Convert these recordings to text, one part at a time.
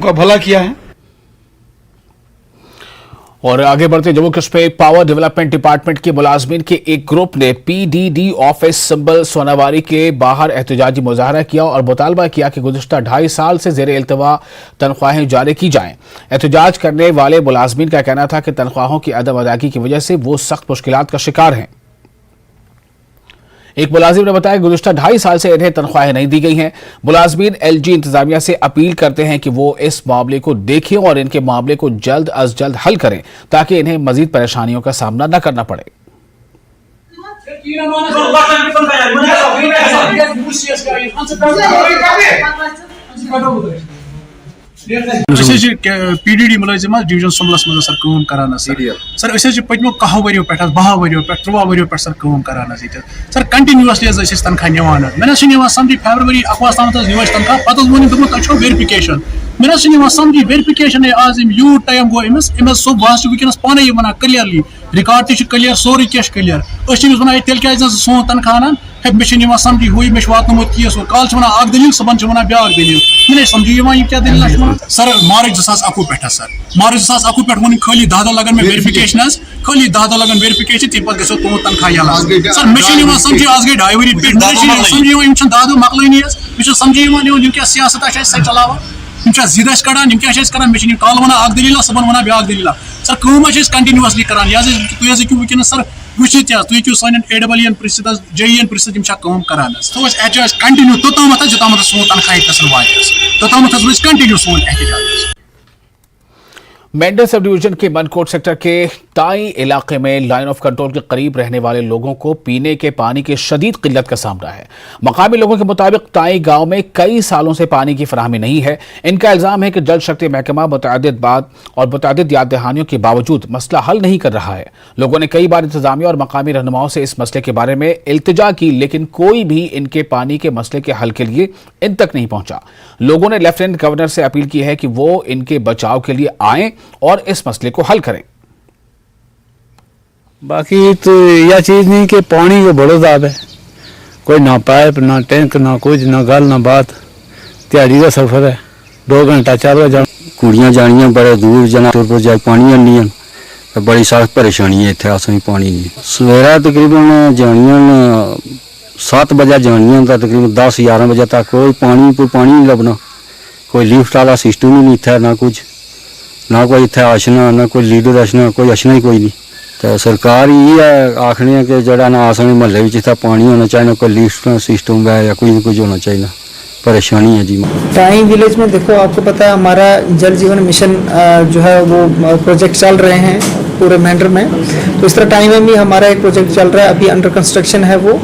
का भला किया है। और आगे बढ़ते Jammu Kashmir power development department के मुलाजमीन के एक ग्रुप ने पीडीडी ऑफिस सिंबल सोनावारी के बाहर एहतजाजी मुजाहरा किया और मुतालबा किया कि गुज़िश्ता 2.5 साल से ज़ेर इल्तवा तनख्वाहें जारी की जाएं। एहतजाज करने वाले मुलाजमीन का कहना था कि तनख्वाहों की अदम अदायगी की वजह से वो सख्त मुश्किलात का शिकार हैं। एक मुलाजिम ने बताया कि गुज़िश्ता 2.5 साल से इन्हें तनख्वाहें नहीं दी गई हैं। मुलाजमीन एलजी इंतजामिया से अपील करते हैं कि वो इस मामले को देखें और इनके मामले को जल्द अज जल्द हल करें ताकि इन्हें मजीद परेशानियों का सामना न करना पड़े। पीडीडी मुलाजिम डिवीजन सुमलस मज सर काम करान सर पत्मो 10 वरियों पे 12 वरियों पे 13 वरियों पे सर काम करान सर कंटिन्यूसली तनख्वाह निवान मे समझ फरवरी 21 तनख्वाह पत वो वेरिफिकेशन मे समझ वेरिफिकेशन आज यूट टाइम गो अमिस सो बस वनस पाने वन क्लियरली रिकॉर्ड तक क्लियर सोरे क्या क्लियर वन तेल क्या सोन तनख्वाह है मे समझ हुई मे वातनमुत केस कल वन दलील सुबह ब्या दलील मे समझ क्या दलील सर मार्च 2021 पे सर मार्च 2021 पे वो खाली 10 लगन में वेरिफिकेशन खाली 10 लगन वेरिफिकेशन तम पे गो तुम तनख्वाह यला सर मे समझ आज गई 2 वरी पे समझ 10 मकलनी मे समझ क्या सियासत सह चलाव जिद कड़ान क्या करान मे कल वन दलील सुबह वन ब्या दलील सर कम कंटिन्यूसली करान तुम वनस सर वुचित तुम सान AWN प्रिसित JEN प्रिसित काम करान तो कंटिन्यू तोतम जोतम सोन तनख्वाह वात तोतम रोज कंटिन्यू सोन एहतजाज। मेंढर सब डिवीजन के मनकोट सेक्टर के ताई इलाके में लाइन ऑफ कंट्रोल के करीब रहने वाले लोगों को पीने के पानी की शदीद किल्लत का सामना है। मकामी लोगों के मुताबिक ताई गांव में कई सालों से पानी की फराहमी नहीं है। इनका इल्जाम है कि जल शक्ति महकमा मुतअद्दिद याद दहानियों के बावजूद मसला हल नहीं कर रहा है। लोगों ने कई बार इंतजामिया और मकामी रहनुमाओं से इस मसले के बारे में इल्तिजा की, लेकिन कोई भी इनके पानी के मसले के हल के लिए इन तक नहीं पहुंचा। लोगों ने लेफ्टिनेंट गवर्नर से अपील की है कि वो इनके बचाव के लिए आएं और इस मसले को हल करें। बाकी तो यह चीज नहीं कि पानी को बड़ो दाब है, कोई ना पाइप ना टैंक ना कुछ ना गल ना बात, दिहाड़ी का सफर है 2 घंटा 4 बजे कुड़ियां जानियां बड़े दूर जना तुर जाए पानी नहीं तो बड़ी सख्त परेशानी है इतने असें पानी की। सवेरा तकरीबन जानियां 7 बजे जानियां तो तकरीबन 10-11 बजे तक कोई पानी नहीं लभना, कोई लिफ्ट वाला सिस्टम ही नहीं इतना, ना कुछ ना कोई इतना अशना ना कोई लीडर अशना, कोई अशना ही कोई नहीं। तो सरकार ये आखने कि जरा ना आसने महल्ले में इतना पानी होना चाहिए, कोई लिफ्ट सिस्टम है या कोई कुछ होना चाहिए। परेशानी है जी। टाई विलेज में देखो आपको पता है हमारा जल जीवन मिशन जो है वो प्रोजेक्ट चल रहे हैं पूरे मेंढर में, तो इस तरह टाई में भी हमारा एक प्रोजेक्ट चल रहा है, अभी अंडर कंस्ट्रक्शन है वो।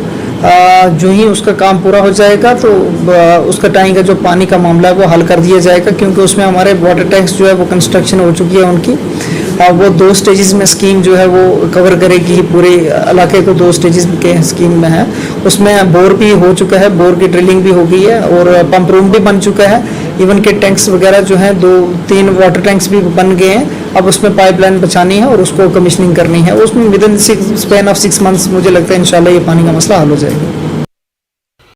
जो ही उसका काम पूरा हो जाएगा तो उसका टाइम का जो पानी का मामला है वो हल कर दिया जाएगा, क्योंकि उसमें हमारे वाटर टैंक्स जो है वो कंस्ट्रक्शन हो चुकी है उनकी, और वो 2 स्टेजेस में स्कीम जो है वो कवर करेगी पूरे इलाके को। 2 स्टेजेस के स्कीम में है, उसमें बोर भी हो चुका है, बोर की ड्रिलिंग भी हो गई है और पंप रूम भी बन चुका है। इवन के टैंक्स वगैरह जो हैं 2-3 वाटर टैंक्स भी बन गए हैं। अब उसमें पाइपलाइन बचानी है और उसको कमीशनिंग करनी है, उसमें with in span of 6 months मुझे लगता है इंशाल्लाह ये पानी का मसला हल हो जाएगा।